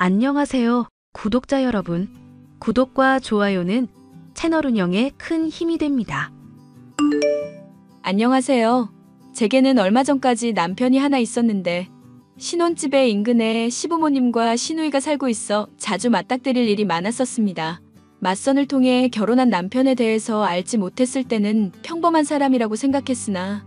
안녕하세요, 구독자 여러분. 구독과 좋아요는 채널 운영에 큰 힘이 됩니다. 안녕하세요. 제게는 얼마 전까지 남편이 하나 있었는데 신혼집의 인근에 시부모님과 시누이가 살고 있어 자주 맞닥뜨릴 일이 많았었습니다. 맞선을 통해 결혼한 남편에 대해서 알지 못했을 때는 평범한 사람이라고 생각했으나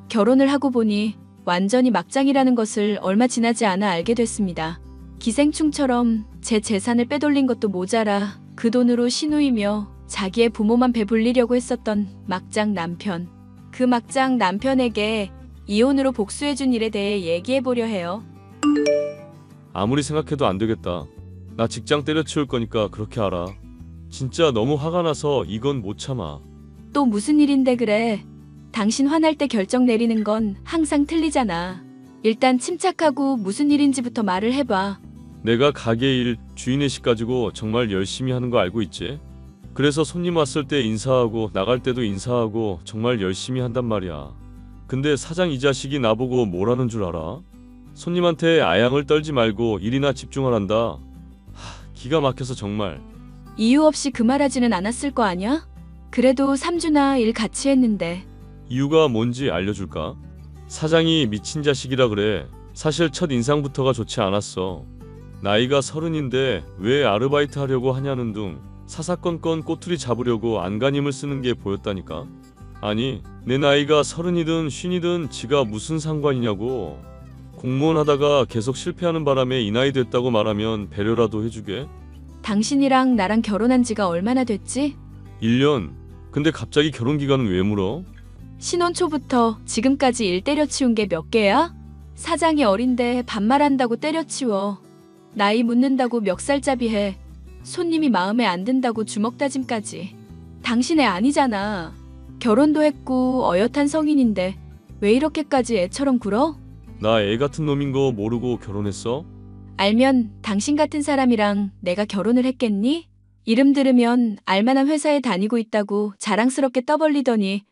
결혼을 하고 보니 완전히 막장이라는 것을 얼마 지나지 않아 알게 됐습니다. 기생충처럼 제 재산을 빼돌린 것도 모자라 그 돈으로 시누이며 자기의 부모만 배불리려고 했었던 막장 남편. 그 막장 남편에게 이혼으로 복수해준 일에 대해 얘기해보려 해요. 아무리 생각해도 안 되겠다. 나 직장 때려치울 거니까 그렇게 알아. 진짜 너무 화가 나서 이건 못 참아. 또 무슨 일인데 그래? 당신 화날 때 결정 내리는 건 항상 틀리잖아. 일단 침착하고 무슨 일인지부터 말을 해봐. 내가 가게 일, 주인의식 가지고 정말 열심히 하는 거 알고 있지? 그래서 손님 왔을 때 인사하고 나갈 때도 인사하고 정말 열심히 한단 말이야. 근데 사장 이 자식이 나보고 뭐라는 줄 알아? 손님한테 아양을 떨지 말고 일이나 집중하란다. 기가 막혀서 정말. 이유 없이 그 말하지는 않았을 거 아냐? 그래도 3주나 일 같이 했는데. 이유가 뭔지 알려줄까? 사장이 미친 자식이라 그래. 사실 첫 인상부터가 좋지 않았어. 나이가 30인데 왜 아르바이트 하려고 하냐는 둥 사사건건 꼬투리 잡으려고 안간힘을 쓰는 게 보였다니까. 아니 내 나이가 30이든 50이든 지가 무슨 상관이냐고. 공무원 하다가 계속 실패하는 바람에 이 나이 됐다고 말하면 배려라도 해주게. 당신이랑 나랑 결혼한 지가 얼마나 됐지? 1년. 근데 갑자기 결혼 기간은 왜 물어? 신혼 초부터 지금까지 일 때려치운 게 몇 개야? 사장이 어린데 반말한다고 때려치워. 나이 묻는다고 멱살잡이 해. 손님이 마음에 안 든다고 주먹다짐까지. 당신 애 아니잖아. 결혼도 했고 어엿한 성인인데 왜 이렇게까지 애처럼 굴어? 나 애 같은 놈인 거 모르고 결혼했어? 알면 당신 같은 사람이랑 내가 결혼을 했겠니? 이름 들으면 알만한 회사에 다니고 있다고 자랑스럽게 떠벌리더니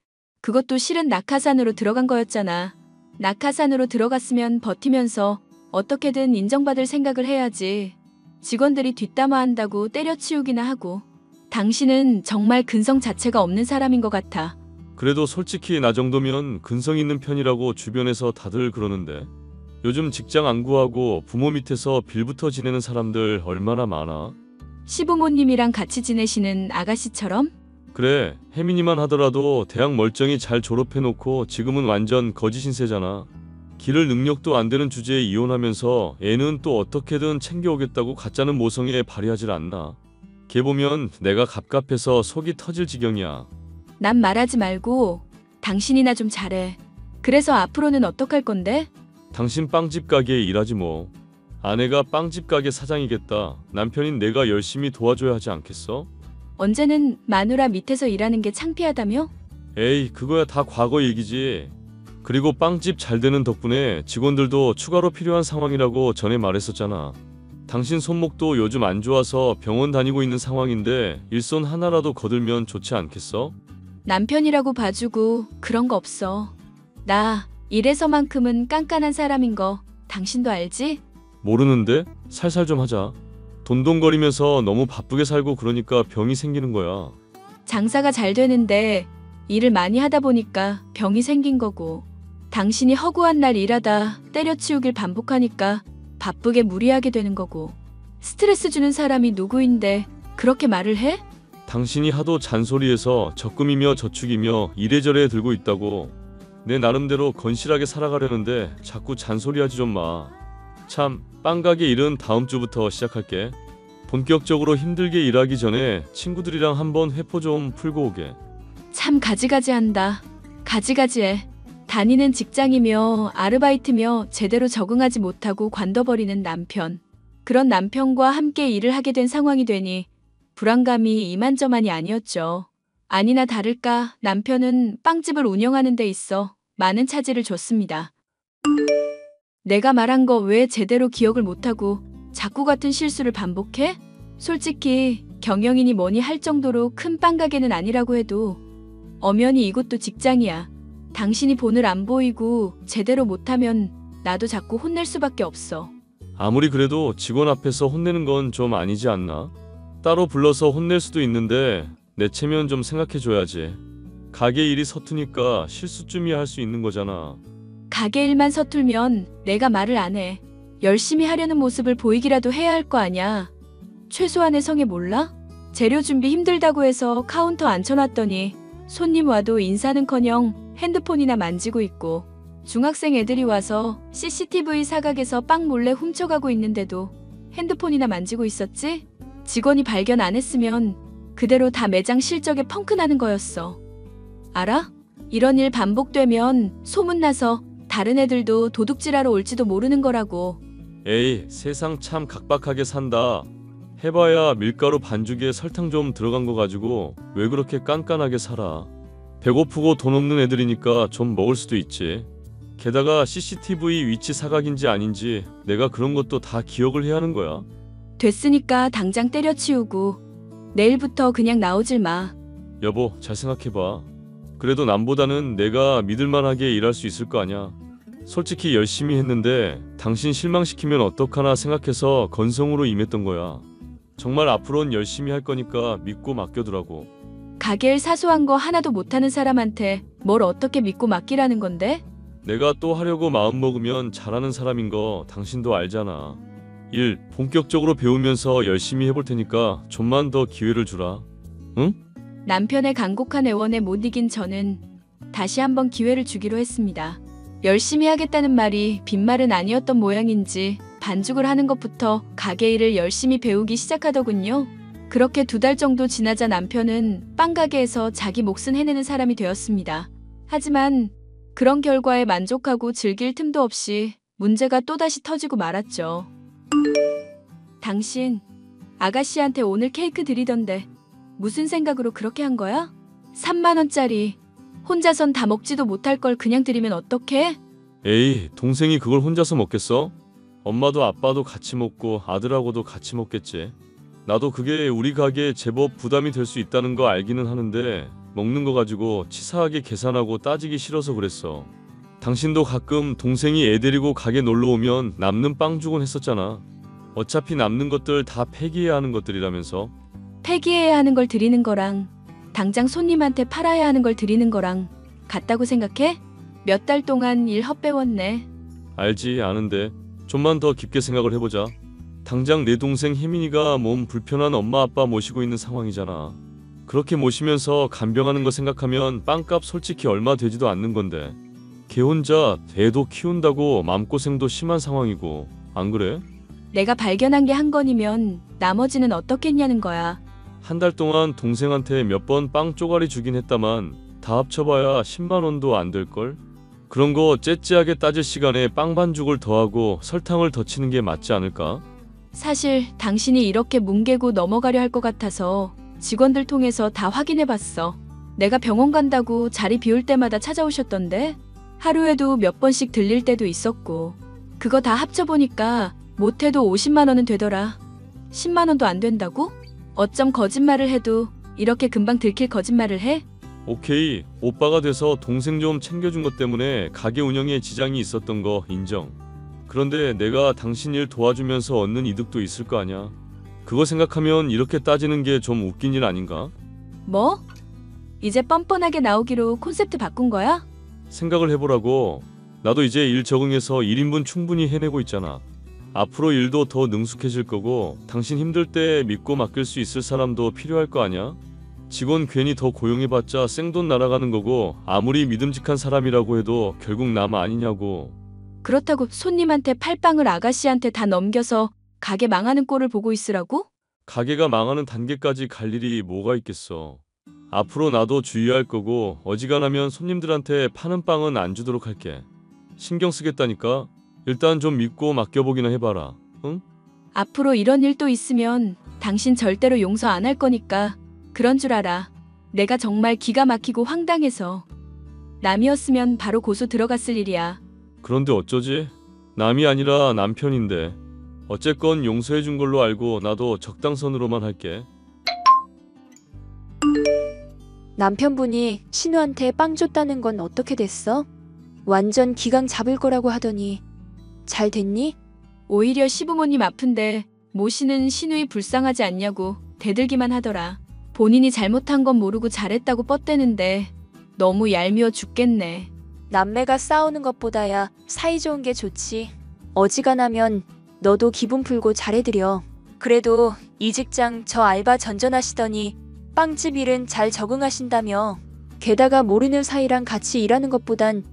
그것도 실은 낙하산으로 들어간 거였잖아. 낙하산으로 들어갔으면 버티면서 어떻게든 인정받을 생각을 해야지. 직원들이 뒷담화한다고 때려치우기나 하고. 당신은 정말 근성 자체가 없는 사람인 것 같아. 그래도 솔직히 나 정도면 근성 있는 편이라고 주변에서 다들 그러는데. 요즘 직장 안 구하고 부모 밑에서 빌부터 지내는 사람들 얼마나 많아. 시부모님이랑 같이 지내시는 아가씨처럼? 그래, 혜민이만 하더라도 대학 멀쩡히 잘 졸업해놓고 지금은 완전 거지 신세잖아. 기를 능력도 안 되는 주제에 이혼하면서 애는 또 어떻게든 챙겨오겠다고 가짜는 모성애에 발휘하질 않나. 걔 보면 내가 갑갑해서 속이 터질 지경이야. 난 말하지 말고 당신이나 좀 잘해. 그래서 앞으로는 어떡할 건데? 당신 빵집 가게에 일하지 뭐. 아내가 빵집 가게 사장이겠다. 남편인 내가 열심히 도와줘야 하지 않겠어? 언제는 마누라 밑에서 일하는 게 창피하다며? 에이, 그거야 다 과거 얘기지. 그리고 빵집 잘 되는 덕분에 직원들도 추가로 필요한 상황이라고 전에 말했었잖아. 당신 손목도 요즘 안 좋아서 병원 다니고 있는 상황인데 일손 하나라도 거들면 좋지 않겠어? 남편이라고 봐주고 그런 거 없어. 나 이래서만큼은 깐깐한 사람인 거 당신도 알지? 모르는데? 살살 좀 하자. 돈돈거리면서 너무 바쁘게 살고 그러니까 병이 생기는 거야. 장사가 잘 되는데 일을 많이 하다 보니까 병이 생긴 거고. 당신이 허구한 날 일하다 때려치우길 반복하니까 바쁘게 무리하게 되는 거고. 스트레스 주는 사람이 누구인데 그렇게 말을 해? 당신이 하도 잔소리해서 적금이며 저축이며 이래저래 들고 있다고. 내 나름대로 건실하게 살아가려는데 자꾸 잔소리하지 좀 마. 참, 빵가게 일은 다음 주부터 시작할게. 본격적으로 힘들게 일하기 전에 친구들이랑 한번 회포 좀 풀고 오게. 참 가지가지한다. 가지가지해. 다니는 직장이며 아르바이트며 제대로 적응하지 못하고 관둬버리는 남편. 그런 남편과 함께 일을 하게 된 상황이 되니 불안감이 이만저만이 아니었죠. 아니나 다를까 남편은 빵집을 운영하는 데 있어 많은 차질을 줬습니다. 내가 말한 거 왜 제대로 기억을 못하고 자꾸 같은 실수를 반복해? 솔직히 경영인이 뭐니 할 정도로 큰 빵가게는 아니라고 해도 엄연히 이곳도 직장이야. 당신이 본을 안 보이고 제대로 못하면 나도 자꾸 혼낼 수밖에 없어. 아무리 그래도 직원 앞에서 혼내는 건 좀 아니지 않나? 따로 불러서 혼낼 수도 있는데 내 체면 좀 생각해줘야지. 가게 일이 서투니까 실수쯤이야 할 수 있는 거잖아. 가게 일만 서툴면 내가 말을 안 해. 열심히 하려는 모습을 보이기라도 해야 할 거 아냐. 최소한의 성의 몰라? 재료 준비 힘들다고 해서 카운터 앉혀놨더니 손님 와도 인사는커녕 핸드폰이나 만지고 있고, 중학생 애들이 와서 CCTV 사각에서 빵 몰래 훔쳐가고 있는데도 핸드폰이나 만지고 있었지? 직원이 발견 안 했으면 그대로 다 매장 실적에 펑크 나는 거였어. 알아? 이런 일 반복되면 소문나서 다른 애들도 도둑질하러 올지도 모르는 거라고. 에이, 세상 참 각박하게 산다. 해봐야 밀가루 반죽에 설탕 좀 들어간 거 가지고 왜 그렇게 깐깐하게 살아. 배고프고 돈 없는 애들이니까 좀 먹을 수도 있지. 게다가 CCTV 위치 사각인지 아닌지 내가 그런 것도 다 기억을 해야 하는 거야. 됐으니까 당장 때려치우고 내일부터 그냥 나오질 마. 여보, 잘 생각해봐. 그래도 남보다는 내가 믿을만하게 일할 수 있을 거 아냐. 솔직히 열심히 했는데 당신 실망시키면 어떡하나 생각해서 건성으로 임했던 거야. 정말 앞으로는 열심히 할 거니까 믿고 맡겨두라고. 가게일 사소한 거 하나도 못하는 사람한테 뭘 어떻게 믿고 맡기라는 건데? 내가 또 하려고 마음먹으면 잘하는 사람인 거 당신도 알잖아. 일 본격적으로 배우면서 열심히 해볼 테니까 좀만 더 기회를 주라. 응? 남편의 간곡한 애원에 못 이긴 저는 다시 한번 기회를 주기로 했습니다. 열심히 하겠다는 말이 빈말은 아니었던 모양인지 반죽을 하는 것부터 가게 일을 열심히 배우기 시작하더군요. 그렇게 2달 정도 지나자 남편은 빵가게에서 자기 몫은 해내는 사람이 되었습니다. 하지만 그런 결과에 만족하고 즐길 틈도 없이 문제가 또다시 터지고 말았죠. 당신, 아가씨한테 오늘 케이크 드리던데 무슨 생각으로 그렇게 한 거야? 3만 원짜리 혼자선 다 먹지도 못할 걸 그냥 드리면 어떡해? 에이, 동생이 그걸 혼자서 먹겠어? 엄마도 아빠도 같이 먹고 아들하고도 같이 먹겠지. 나도 그게 우리 가게에 제법 부담이 될 수 있다는 거 알기는 하는데 먹는 거 가지고 치사하게 계산하고 따지기 싫어서 그랬어. 당신도 가끔 동생이 애 데리고 가게 놀러 오면 남는 빵 주곤 했었잖아. 어차피 남는 것들 다 폐기해야 하는 것들이라면서. 폐기해야 하는 걸 드리는 거랑 당장 손님한테 팔아야 하는 걸 드리는 거랑 같다고 생각해? 몇 달 동안 일 헛배웠네. 알지, 아는데 좀만 더 깊게 생각을 해보자. 당장 내 동생 혜민이가 몸 불편한 엄마 아빠 모시고 있는 상황이잖아. 그렇게 모시면서 간병하는 거 생각하면 빵값 솔직히 얼마 되지도 않는 건데 걔 혼자 애도 키운다고 마음고생도 심한 상황이고, 안 그래? 내가 발견한 게 한 건이면 나머지는 어떻겠냐는 거야. 한 달 동안 동생한테 몇 번 빵 쪼가리 주긴 했다만 다 합쳐봐야 10만 원도 안 될걸? 그런 거 째째하게 따질 시간에 빵 반죽을 더하고 설탕을 더 치는 게 맞지 않을까? 사실 당신이 이렇게 뭉개고 넘어가려 할 것 같아서 직원들 통해서 다 확인해봤어. 내가 병원 간다고 자리 비울 때마다 찾아오셨던데 하루에도 몇 번씩 들릴 때도 있었고, 그거 다 합쳐보니까 못해도 50만 원은 되더라. 10만 원도 안 된다고? 어쩜 거짓말을 해도 이렇게 금방 들킬 거짓말을 해? 오케이, 오빠가 돼서 동생 좀 챙겨준 것 때문에 가게 운영에 지장이 있었던 거 인정. 그런데 내가 당신 일 도와주면서 얻는 이득도 있을 거 아냐. 그거 생각하면 이렇게 따지는 게 좀 웃긴 일 아닌가? 뭐? 이제 뻔뻔하게 나오기로 콘셉트 바꾼 거야? 생각을 해보라고. 나도 이제 일 적응해서 1인분 충분히 해내고 있잖아. 앞으로 일도 더 능숙해질 거고 당신 힘들 때 믿고 맡길 수 있을 사람도 필요할 거 아냐? 직원 괜히 더 고용해봤자 생돈 날아가는 거고 아무리 믿음직한 사람이라고 해도 결국 남 아니냐고. 그렇다고 손님한테 팔빵을 아가씨한테 다 넘겨서 가게 망하는 꼴을 보고 있으라고? 가게가 망하는 단계까지 갈 일이 뭐가 있겠어. 앞으로 나도 주의할 거고 어지간하면 손님들한테 파는 빵은 안 주도록 할게. 신경 쓰겠다니까. 일단 좀 믿고 맡겨보기나 해봐라. 응? 앞으로 이런 일 또 있으면 당신 절대로 용서 안 할 거니까 그런 줄 알아. 내가 정말 기가 막히고 황당해서. 남이었으면 바로 고소 들어갔을 일이야. 그런데 어쩌지? 남이 아니라 남편인데. 어쨌건 용서해준 걸로 알고 나도 적당선으로만 할게. 남편분이 신우한테 빵 줬다는 건 어떻게 됐어? 완전 기강 잡을 거라고 하더니 잘 됐니? 오히려 시부모님 아픈데 모시는 시누이 불쌍하지 않냐고 대들기만 하더라. 본인이 잘못한 건 모르고 잘했다고 뻗대는데 너무 얄미워 죽겠네. 남매가 싸우는 것보다야 사이좋은 게 좋지. 어지간하면 너도 기분 풀고 잘해드려. 그래도 이 직장 저 알바 전전하시더니 빵집 일은 잘 적응하신다며. 게다가 모르는 사이랑 같이 일하는 것보단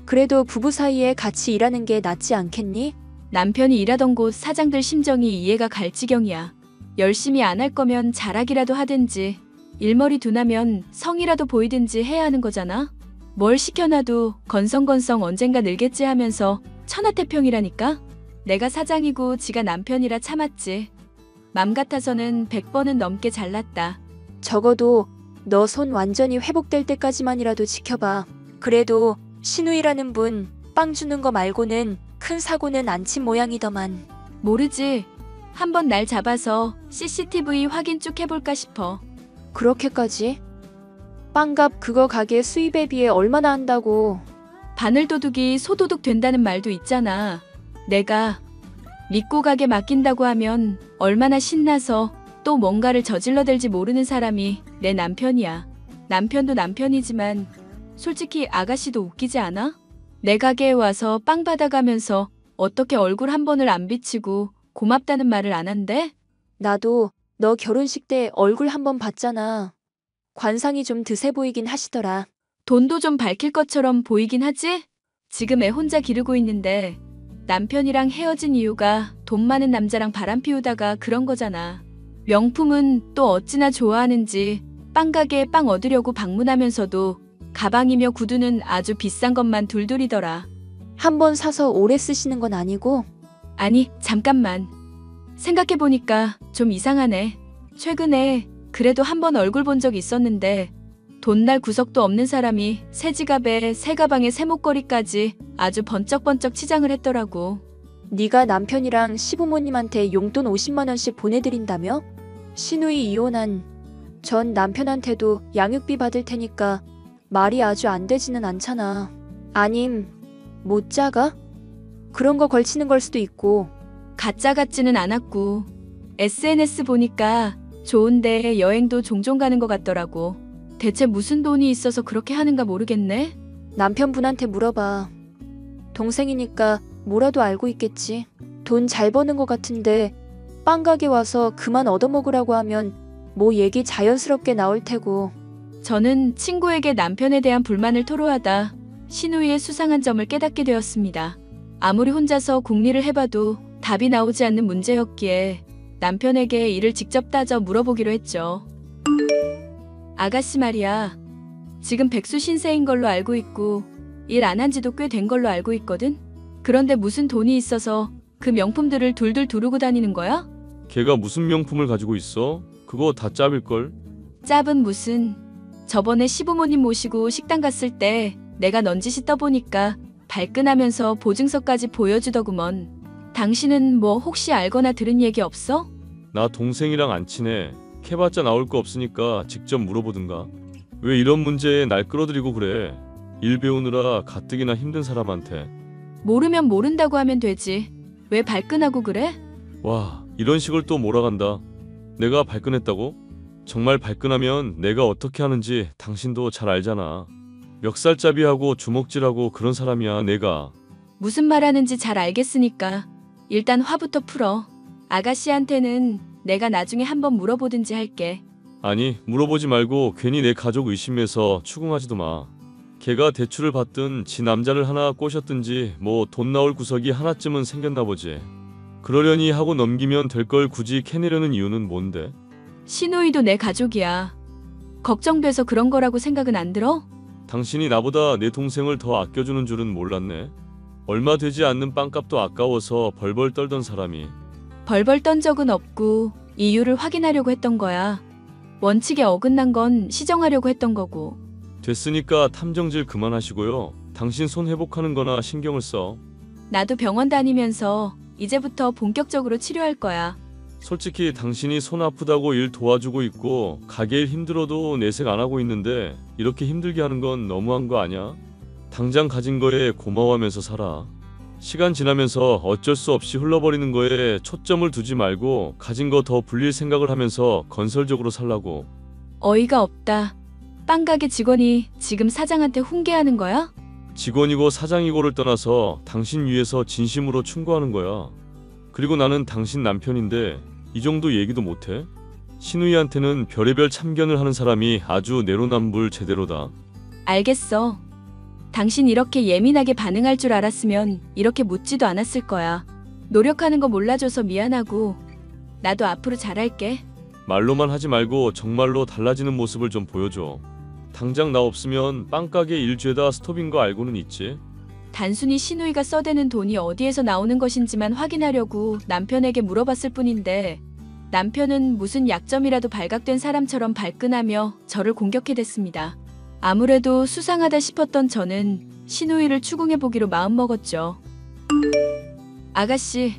그래도 부부 사이에 같이 일하는 게 낫지 않겠니? 남편이 일하던 곳 사장들 심정이 이해가 갈 지경이야. 열심히 안 할 거면 잘하기라도 하든지 일머리 둔하면 성이라도 보이든지 해야 하는 거잖아. 뭘 시켜놔도 건성건성 언젠가 늘겠지 하면서 천하태평이라니까. 내가 사장이고 지가 남편이라 참았지. 맘 같아서는 100번은 넘게 잘났다. 적어도 너 손 완전히 회복될 때까지만이라도 지켜봐. 그래도 신우이라는 분 빵 주는 거 말고는 큰 사고는 안 친 모양이더만. 모르지. 한번 날 잡아서 CCTV 확인 쭉 해볼까 싶어. 그렇게까지? 빵값 그거 가게 수입에 비해 얼마나 한다고. 바늘도둑이 소도둑 된다는 말도 있잖아. 내가 믿고 가게 맡긴다고 하면 얼마나 신나서 또 뭔가를 저질러댈지 모르는 사람이 내 남편이야. 남편도 남편이지만 솔직히 아가씨도 웃기지 않아? 내 가게에 와서 빵 받아가면서 어떻게 얼굴 한 번을 안 비치고 고맙다는 말을 안 한대? 나도 너 결혼식 때 얼굴 한번 봤잖아. 관상이 좀 드세 보이긴 하시더라. 돈도 좀 밝힐 것처럼 보이긴 하지? 지금 애 혼자 기르고 있는데 남편이랑 헤어진 이유가 돈 많은 남자랑 바람 피우다가 그런 거잖아. 명품은 또 어찌나 좋아하는지 빵가게에 빵 얻으려고 방문하면서도 가방이며 구두는 아주 비싼 것만 둘둘이더라. 한 번 사서 오래 쓰시는 건 아니고? 아니, 잠깐만. 생각해보니까 좀 이상하네. 최근에 그래도 한 번 얼굴 본 적 있었는데 돈 날 구석도 없는 사람이 새 지갑에 새 가방에 새 목걸이까지 아주 번쩍번쩍 치장을 했더라고. 네가 남편이랑 시부모님한테 용돈 50만 원씩 보내드린다며? 시누이 이혼한 전 남편한테도 양육비 받을 테니까 말이 아주 안 되지는 않잖아. 아님 못 자가? 그런 거 걸치는 걸 수도 있고. 가짜 같지는 않았고 SNS 보니까 좋은데 여행도 종종 가는 것 같더라고. 대체 무슨 돈이 있어서 그렇게 하는가 모르겠네. 남편분한테 물어봐. 동생이니까 뭐라도 알고 있겠지. 돈 잘 버는 것 같은데 빵 가게 와서 그만 얻어먹으라고 하면 뭐 얘기 자연스럽게 나올 테고. 저는 친구에게 남편에 대한 불만을 토로하다 시누이의 수상한 점을 깨닫게 되었습니다. 아무리 혼자서 궁리를 해봐도 답이 나오지 않는 문제였기에 남편에게 이를 직접 따져 물어보기로 했죠. 아가씨 말이야. 지금 백수 신세인 걸로 알고 있고 일 안 한 지도 꽤 된 걸로 알고 있거든? 그런데 무슨 돈이 있어서 그 명품들을 둘둘 두르고 다니는 거야? 걔가 무슨 명품을 가지고 있어? 그거 다 짭일걸? 짭은 무슨. 저번에 시부모님 모시고 식당 갔을 때 내가 넌지시 떠보니까 발끈하면서 보증서까지 보여주더구먼. 당신은 뭐 혹시 알거나 들은 얘기 없어? 나 동생이랑 안 친해. 캐봤자 나올 거 없으니까 직접 물어보든가. 왜 이런 문제에 날 끌어들이고 그래? 일 배우느라 가뜩이나 힘든 사람한테. 모르면 모른다고 하면 되지. 왜 발끈하고 그래? 와, 이런 식을 또 몰아간다. 내가 발끈했다고? 정말 발끈하면 내가 어떻게 하는지 당신도 잘 알잖아. 멱살잡이하고 주먹질하고 그런 사람이야 내가. 무슨 말하는지 잘 알겠으니까 일단 화부터 풀어. 아가씨한테는 내가 나중에 한번 물어보든지 할게. 아니, 물어보지 말고 괜히 내 가족 의심해서 추궁하지도 마. 걔가 대출을 받든 지 남자를 하나 꼬셨든지 뭐 돈 나올 구석이 하나쯤은 생겼나 보지. 그러려니 하고 넘기면 될 걸 굳이 캐내려는 이유는 뭔데? 시누이도 내 가족이야. 걱정돼서 그런 거라고 생각은 안 들어? 당신이 나보다 내 동생을 더 아껴주는 줄은 몰랐네. 얼마 되지 않는 빵값도 아까워서 벌벌 떨던 사람이. 벌벌 떤 적은 없고 이유를 확인하려고 했던 거야. 원칙에 어긋난 건 시정하려고 했던 거고. 됐으니까 탐정질 그만하시고요. 당신 손 회복하는 거나 신경을 써. 나도 병원 다니면서 이제부터 본격적으로 치료할 거야. 솔직히 당신이 손 아프다고 일 도와주고 있고 가게 일 힘들어도 내색 안 하고 있는데 이렇게 힘들게 하는 건 너무한 거 아니야? 당장 가진 거에 고마워하면서 살아. 시간 지나면서 어쩔 수 없이 흘러버리는 거에 초점을 두지 말고 가진 거 더 불릴 생각을 하면서 건설적으로 살라고. 어이가 없다. 빵가게 직원이 지금 사장한테 훈계하는 거야? 직원이고 사장이고를 떠나서 당신 위해서 진심으로 충고하는 거야. 그리고 나는 당신 남편인데 이 정도 얘기도 못해? 신우이한테는 별의별 참견을 하는 사람이 아주 내로남불 제대로다. 알겠어. 당신 이렇게 예민하게 반응할 줄 알았으면 이렇게 묻지도 않았을 거야. 노력하는 거 몰라줘서 미안하고 나도 앞으로 잘할게. 말로만 하지 말고 정말로 달라지는 모습을 좀 보여줘. 당장 나 없으면 빵가게 일 죄다 스톱인 거 알고는 있지? 단순히 신우이가 써대는 돈이 어디에서 나오는 것인지만 확인하려고 남편에게 물어봤을 뿐인데 남편은 무슨 약점이라도 발각된 사람처럼 발끈하며 저를 공격해댔습니다. 아무래도 수상하다 싶었던 저는 신우이를 추궁해보기로 마음먹었죠. 아가씨,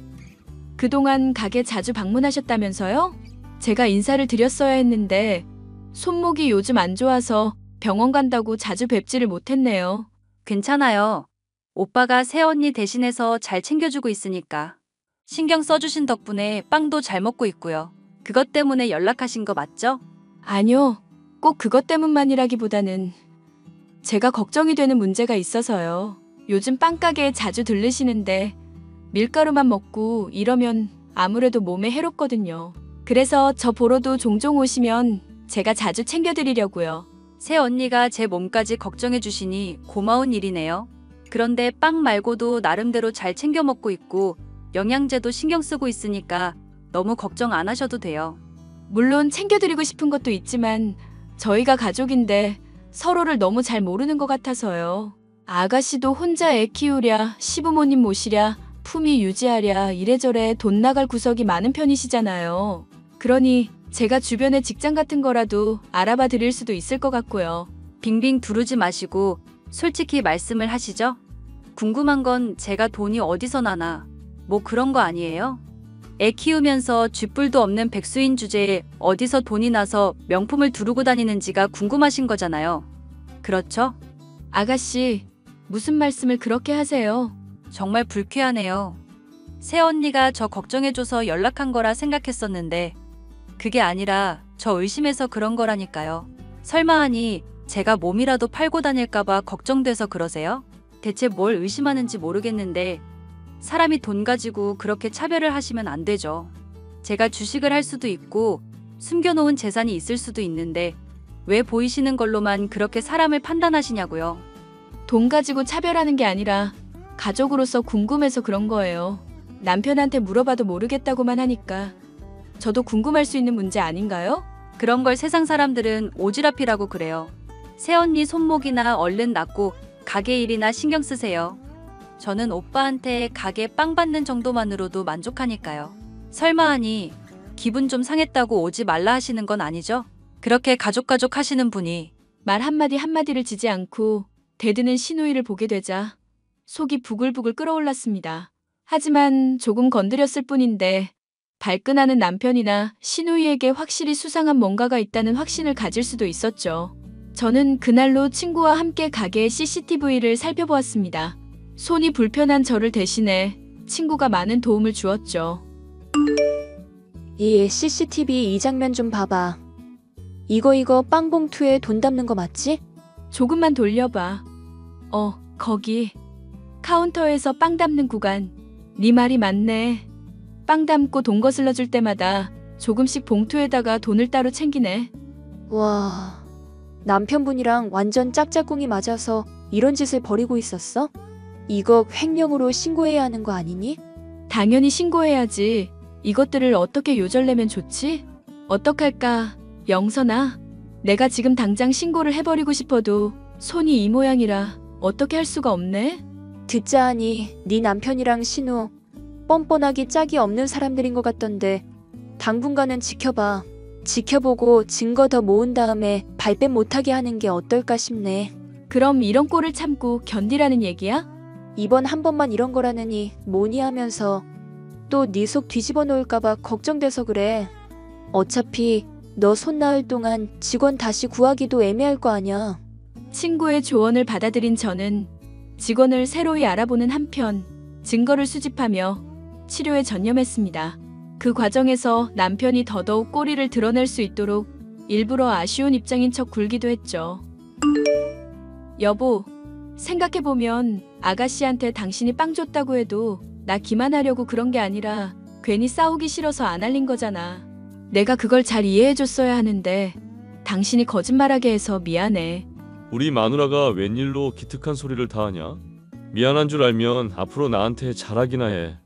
그동안 가게 자주 방문하셨다면서요? 제가 인사를 드렸어야 했는데 손목이 요즘 안 좋아서 병원 간다고 자주 뵙지를 못했네요. 괜찮아요. 오빠가 새언니 대신해서 잘 챙겨주고 있으니까. 신경 써주신 덕분에 빵도 잘 먹고 있고요. 그것 때문에 연락하신 거 맞죠? 아니요, 꼭 그것 때문만이라기보다는 제가 걱정이 되는 문제가 있어서요. 요즘 빵가게에 자주 들르시는데 밀가루만 먹고 이러면 아무래도 몸에 해롭거든요. 그래서 저 보러도 종종 오시면 제가 자주 챙겨드리려고요. 새언니가 제 몸까지 걱정해 주시니 고마운 일이네요. 그런데 빵 말고도 나름대로 잘 챙겨 먹고 있고 영양제도 신경 쓰고 있으니까 너무 걱정 안 하셔도 돼요. 물론 챙겨드리고 싶은 것도 있지만 저희가 가족인데 서로를 너무 잘 모르는 것 같아서요. 아가씨도 혼자 애 키우랴, 시부모님 모시랴, 품위 유지하랴 이래저래 돈 나갈 구석이 많은 편이시잖아요. 그러니 제가 주변에 직장 같은 거라도 알아봐 드릴 수도 있을 것 같고요. 빙빙 두르지 마시고 솔직히 말씀을 하시죠. 궁금한 건 제가 돈이 어디서 나나 뭐 그런 거 아니에요? 애 키우면서 쥐뿔도 없는 백수인 주제에 어디서 돈이 나서 명품을 두르고 다니는지가 궁금하신 거잖아요. 그렇죠? 아가씨, 무슨 말씀을 그렇게 하세요? 정말 불쾌하네요. 새언니가 저 걱정해줘서 연락한 거라 생각했었는데 그게 아니라 저 의심해서 그런 거라니까요. 설마 하니 제가 몸이라도 팔고 다닐까봐 걱정돼서 그러세요? 대체 뭘 의심하는지 모르겠는데 사람이 돈 가지고 그렇게 차별을 하시면 안 되죠. 제가 주식을 할 수도 있고 숨겨놓은 재산이 있을 수도 있는데 왜 보이시는 걸로만 그렇게 사람을 판단하시냐고요. 돈 가지고 차별하는 게 아니라 가족으로서 궁금해서 그런 거예요. 남편한테 물어봐도 모르겠다고만 하니까 저도 궁금할 수 있는 문제 아닌가요? 그런 걸 세상 사람들은 오지랖이라고 그래요. 새언니 손목이나 얼른 낫고 가게 일이나 신경 쓰세요. 저는 오빠한테 가게 빵 받는 정도만으로도 만족하니까요. 설마 하니 기분 좀 상했다고 오지 말라 하시는 건 아니죠? 그렇게 가족 하시는 분이 말 한마디 한마디를 지지 않고 대드는 신우이를 보게 되자 속이 부글부글 끓어올랐습니다. 하지만 조금 건드렸을 뿐인데 발끈하는 남편이나 신우이에게 확실히 수상한 뭔가가 있다는 확신을 가질 수도 있었죠. 저는 그날로 친구와 함께 가게의 CCTV를 살펴보았습니다. 손이 불편한 저를 대신해 친구가 많은 도움을 주었죠. 이 CCTV 이 장면 좀 봐봐. 이거 빵봉투에 돈 담는 거 맞지? 조금만 돌려봐. 거기 카운터에서 빵 담는 구간. 네 말이 맞네. 빵 담고 돈 거슬러 줄 때마다 조금씩 봉투에다가 돈을 따로 챙기네. 와, 남편분이랑 완전 짝짝꿍이 맞아서 이런 짓을 벌이고 있었어? 이거 횡령으로 신고해야 하는 거 아니니? 당연히 신고해야지. 이것들을 어떻게 요절내면 좋지? 어떡할까? 영선아, 내가 지금 당장 신고를 해버리고 싶어도 손이 이 모양이라 어떻게 할 수가 없네? 듣자 하니 네 남편이랑 신우 뻔뻔하기 짝이 없는 사람들인 것 같던데 당분간은 지켜봐. 지켜보고 증거 더 모은 다음에 발뺌 못하게 하는 게 어떨까 싶네. 그럼 이런 꼴을 참고 견디라는 얘기야? 이번 한 번만 이런 거라느니 뭐니 하면서 또 네 속 뒤집어 놓을까봐 걱정돼서 그래. 어차피 너 손 나을 동안 직원 다시 구하기도 애매할 거 아냐. 친구의 조언을 받아들인 저는 직원을 새로이 알아보는 한편 증거를 수집하며 치료에 전념했습니다. 그 과정에서 남편이 더더욱 꼬리를 드러낼 수 있도록 일부러 아쉬운 입장인 척 굴기도 했죠. 여보, 생각해보면 아가씨한테 당신이 빵 줬다고 해도 나 기만하려고 그런 게 아니라 괜히 싸우기 싫어서 안 알린 거잖아. 내가 그걸 잘 이해해줬어야 하는데 당신이 거짓말하게 해서 미안해. 우리 마누라가 웬일로 기특한 소리를 다 하냐? 미안한 줄 알면 앞으로 나한테 잘하기나 해.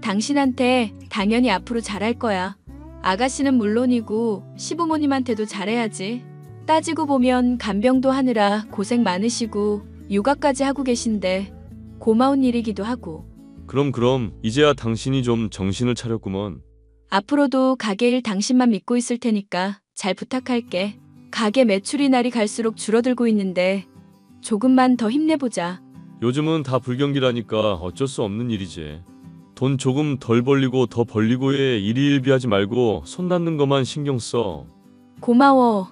당신한테 당연히 앞으로 잘할 거야. 아가씨는 물론이고 시부모님한테도 잘해야지. 따지고 보면 간병도 하느라 고생 많으시고 육아까지 하고 계신데 고마운 일이기도 하고. 그럼 이제야 당신이 좀 정신을 차렸구먼. 앞으로도 가게 일 당신만 믿고 있을 테니까 잘 부탁할게. 가게 매출이 날이 갈수록 줄어들고 있는데 조금만 더 힘내보자. 요즘은 다 불경기라니까 어쩔 수 없는 일이지. 돈 조금 덜 벌리고 더 벌리고에 일희일비하지 말고 손 닿는 것만 신경 써. 고마워.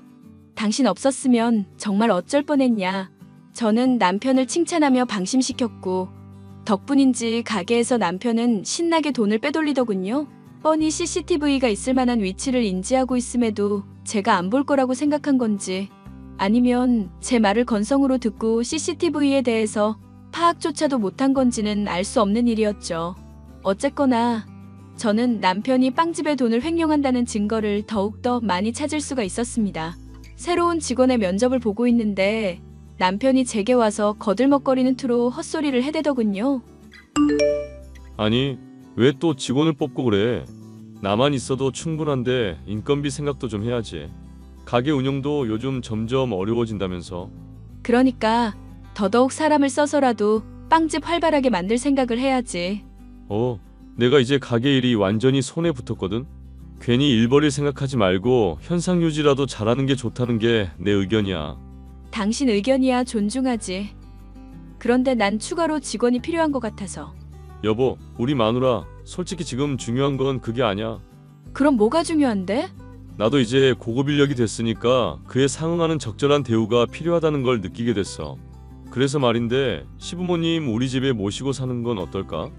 당신 없었으면 정말 어쩔 뻔했냐. 저는 남편을 칭찬하며 방심시켰고 덕분인지 가게에서 남편은 신나게 돈을 빼돌리더군요. 뻔히 CCTV가 있을 만한 위치를 인지하고 있음에도 제가 안 볼 거라고 생각한 건지 아니면 제 말을 건성으로 듣고 CCTV에 대해서 파악조차도 못한 건지는 알 수 없는 일이었죠. 어쨌거나 저는 남편이 빵집에 돈을 횡령한다는 증거를 더욱더 많이 찾을 수가 있었습니다. 새로운 직원의 면접을 보고 있는데 남편이 제게 와서 거들먹거리는 투로 헛소리를 해대더군요. 아니, 왜 또 직원을 뽑고 그래? 나만 있어도 충분한데 인건비 생각도 좀 해야지. 가게 운영도 요즘 점점 어려워진다면서. 그러니까 더더욱 사람을 써서라도 빵집 활발하게 만들 생각을 해야지. 내가 이제 가게 일이 완전히 손에 붙었거든. 괜히 일 벌일 생각하지 말고 현상 유지라도 잘하는 게 좋다는 게 내 의견이야. 당신 의견이야 존중하지. 그런데 난 추가로 직원이 필요한 것 같아서. 여보, 우리 마누라 솔직히 지금 중요한 건 그게 아니야. 그럼 뭐가 중요한데? 나도 이제 고급 인력이 됐으니까 그에 상응하는 적절한 대우가 필요하다는 걸 느끼게 됐어. 그래서 말인데 시부모님 우리 집에 모시고 사는 건 어떨까?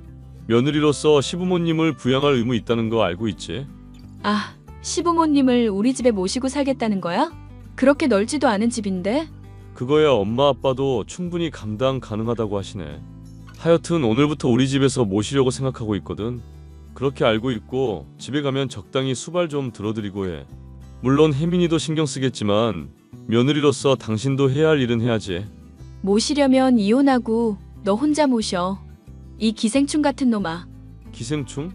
며느리로서 시부모님을 부양할 의무 있다는 거 알고 있지? 아, 시부모님을 우리 집에 모시고 살겠다는 거야? 그렇게 넓지도 않은 집인데? 그거야 엄마 아빠도 충분히 감당 가능하다고 하시네. 하여튼 오늘부터 우리 집에서 모시려고 생각하고 있거든. 그렇게 알고 있고 집에 가면 적당히 수발 좀 들어드리고 해. 물론 혜민이도 신경 쓰겠지만 며느리로서 당신도 해야 할 일은 해야지. 모시려면 이혼하고 너 혼자 모셔. 이 기생충 같은 놈아. 기생충?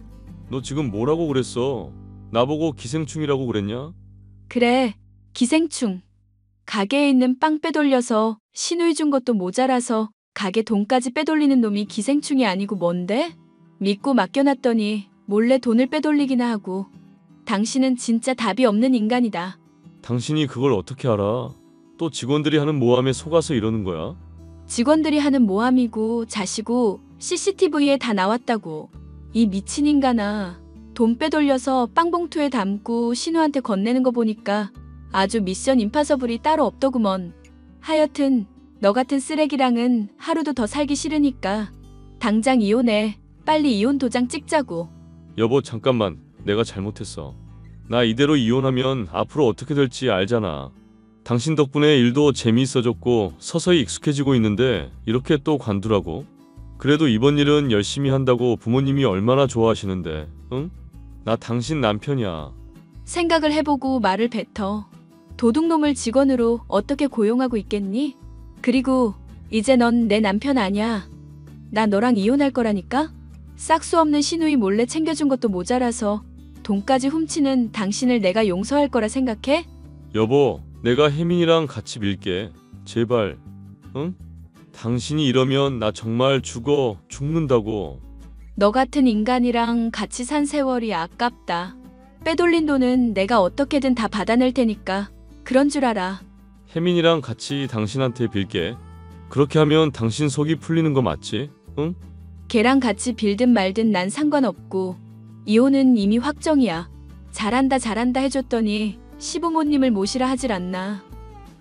너 지금 뭐라고 그랬어? 나보고 기생충이라고 그랬냐? 그래, 기생충. 가게에 있는 빵 빼돌려서 신우이 준 것도 모자라서 가게 돈까지 빼돌리는 놈이 기생충이 아니고 뭔데? 믿고 맡겨놨더니 몰래 돈을 빼돌리기나 하고. 당신은 진짜 답이 없는 인간이다. 당신이 그걸 어떻게 알아? 또 직원들이 하는 모함에 속아서 이러는 거야? 직원들이 하는 모함이고 자시고 CCTV에 다 나왔다고. 이 미친 인간아. 돈 빼돌려서 빵봉투에 담고 신우한테 건네는 거 보니까 아주 미션 임파서블이 따로 없더구먼. 하여튼 너 같은 쓰레기랑은 하루도 더 살기 싫으니까 당장 이혼해. 빨리 이혼 도장 찍자고. 여보 잠깐만, 내가 잘못했어. 나 이대로 이혼하면 앞으로 어떻게 될지 알잖아. 당신 덕분에 일도 재미있어졌고 서서히 익숙해지고 있는데 이렇게 또 관두라고? 그래도 이번 일은 열심히 한다고 부모님이 얼마나 좋아하시는데, 응? 나 당신 남편이야. 생각을 해보고 말을 뱉어. 도둑놈을 직원으로 어떻게 고용하고 있겠니? 그리고 이제 넌 내 남편 아니야. 나 너랑 이혼할 거라니까? 싹수 없는 신우이 몰래 챙겨준 것도 모자라서 돈까지 훔치는 당신을 내가 용서할 거라 생각해? 여보, 내가 혜민이랑 같이 밀게. 제발, 응? 당신이 이러면 나 정말 죽는다고. 너 같은 인간이랑 같이 산 세월이 아깝다. 빼돌린 돈은 내가 어떻게든 다 받아낼 테니까 그런 줄 알아. 혜민이랑 같이 당신한테 빌게. 그렇게 하면 당신 속이 풀리는 거 맞지? 응? 걔랑 같이 빌든 말든 난 상관없고 이혼은 이미 확정이야. 잘한다 해줬더니 시부모님을 모시라 하질 않나.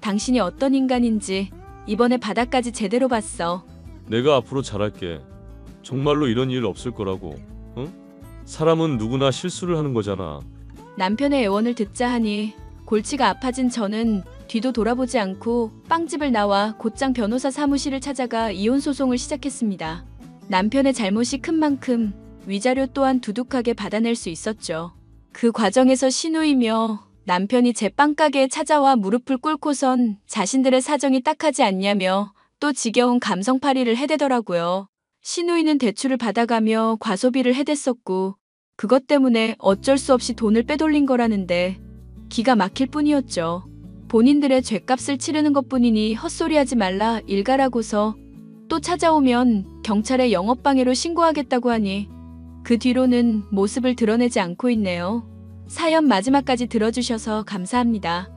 당신이 어떤 인간인지 이번에 바닥까지 제대로 봤어. 내가 앞으로 잘할게. 정말로 이런 일 없을 거라고. 응? 사람은 누구나 실수를 하는 거잖아. 남편의 애원을 듣자 하니 골치가 아파진 저는 뒤도 돌아보지 않고 빵집을 나와 곧장 변호사 사무실을 찾아가 이혼 소송을 시작했습니다. 남편의 잘못이 큰 만큼 위자료 또한 두둑하게 받아낼 수 있었죠. 그 과정에서 시누이며 남편이 제 빵가게에 찾아와 무릎을 꿇고선 자신들의 사정이 딱하지 않냐며 또 지겨운 감성팔이를 해대더라고요. 시누이는 대출을 받아가며 과소비를 해댔었고 그것 때문에 어쩔 수 없이 돈을 빼돌린 거라는데 기가 막힐 뿐이었죠. 본인들의 죗값을 치르는 것뿐이니 헛소리하지 말라 일가라고서 또 찾아오면 경찰에 영업방해로 신고하겠다고 하니 그 뒤로는 모습을 드러내지 않고 있네요. 사연 마지막까지 들어주셔서 감사합니다.